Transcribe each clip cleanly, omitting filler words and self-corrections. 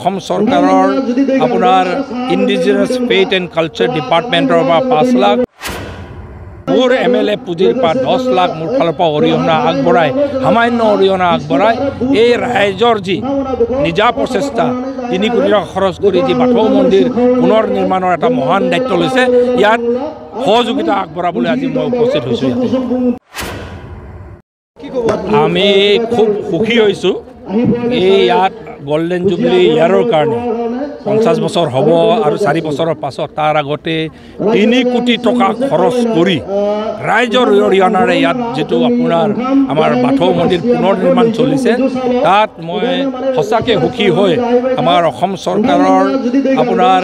অসম চৰকাৰৰ আপোনাৰ indigenous faith and culture ডিপাৰ্টমেণ্টৰ পৰা 5 লাখ মোৰ MLA পুঁজিৰ পৰা 10 লাখ মোৰ ফালৰ পৰা অৰিহণা আগবঢ়াই সামান্য অৰিহণা আগবঢ়াই এই ৰাইজৰ যি নিজা প্ৰচেষ্টা 3 কোটি টকা খৰচ কৰি যি বাথৌ মন্দিৰ পুনৰ নিৰ্মাণৰ এটা মহান দায়িত্ব লৈছে ইয়াত সহযোগিতা আগবঢ়াবলৈ আজি মই উপস্থিত হৈছোঁ আমি খুব সুখী হৈছোঁ এই ইয়াত গোল্ডেন জুবলি ইয়াৰৰ কাৰণে 50 বছৰ হ'ব আৰু 4 বছৰৰ পাছত তাৰ আগতে 3 কোটি টকা খৰচ কৰি ৰাইজৰ অৰিহণাৰে ইয়াত যেটো আপোনাৰ আমাৰ বাথৌ মন্দিৰ পুনৰ নিৰ্মাণ চলিছে তাত মই সঁচাকে সুখী হৈ আমাৰ অসম চৰকাৰৰ আপোনাৰ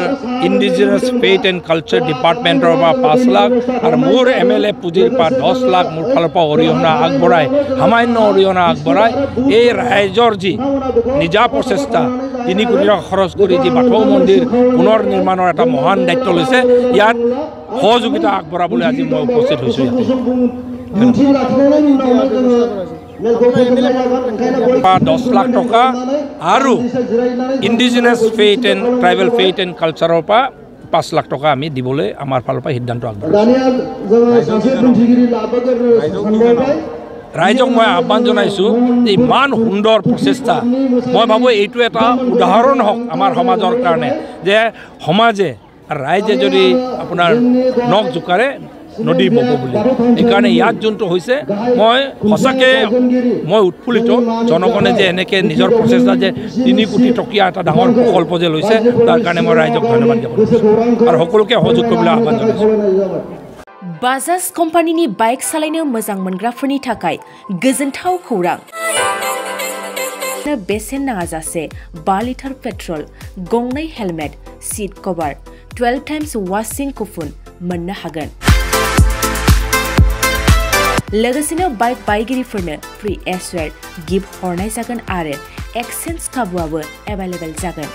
ইণ্ডিজিনাছ ফেইথ এণ্ড কালচাৰ ডিপাৰ্টমেণ্টৰ পৰা 5 লাখ আৰু মোৰ MLA পুঁজিৰ পৰা 10 লাখ মোৰ ফালৰ পৰা অৰিহণা আগবঢ়াই সামান্য অৰিহণা আগবঢ়াই এই ৰাইজৰ যি নিজা প্ৰচেষ্টা 3 কোটি টকা খৰচ কৰি যি বাথৌ মন্দিৰ পুনৰ নিৰ্মাণৰ এটা মহান দায়িত্ব লৈছে ইয়াত সহযোগিতা আগবঢ়াবলৈ আজি মই উপস্থিত হৈছোঁ 10 লাখ টকা আৰু indigenous faith and tribal faith and কালচাৰৰ পৰা 5 লাখ টকা আমি দিবলৈ আমাৰ ফালৰ পৰা সিদ্ধান্ত আগবঢ়াইছোঁ ৰাইজক মই আহ্বান জনাইছোঁ যে ইমান সুন্দৰ প্ৰচেষ্টা মই ভাবোঁ এইটো এটা উদাহৰণ হওক আমাৰ সমাজৰ কাৰণে যে সমাজে ৰাইজে যদি আপোনাৰ নখ জোকাৰে নদী বব বুলি এইকাৰণে ইয়াত যোনটো হৈছে মই সঁচাকৈ মই উৎফুল্লিত জনগণে যে এনেকৈ নিজৰ প্ৰচেষ্টা যে 3 কোটি টকীয়া এটা ডাঙৰ প্ৰকল্প যে লৈছে তাৰ কাৰণে মই ৰাইজক ধন্যবাদ জ্ঞাপন কৰিছোঁ আৰু সকলোকে সহযোগ কৰিবলৈ আহ্বান জনাইছোঁ बाजाज कम्पानीनि बाइक सालायनो मोजां मोनग्राफोरनि थाखाय गोजोनथाव खौरां बेसेन नाङाजासे 5 लिटार पेट्रल गंनै हेलमेट सीट कभार 12 टाइम्स वाशिं कुपन मोननो हागोन लोगोसेनो बाइक बायगिरिफोरनो फ्री एसवेर गिफ्ट हरनाय जागोन आरो एक्सचेन्ज खाबुआबो एभेलेबल जागोन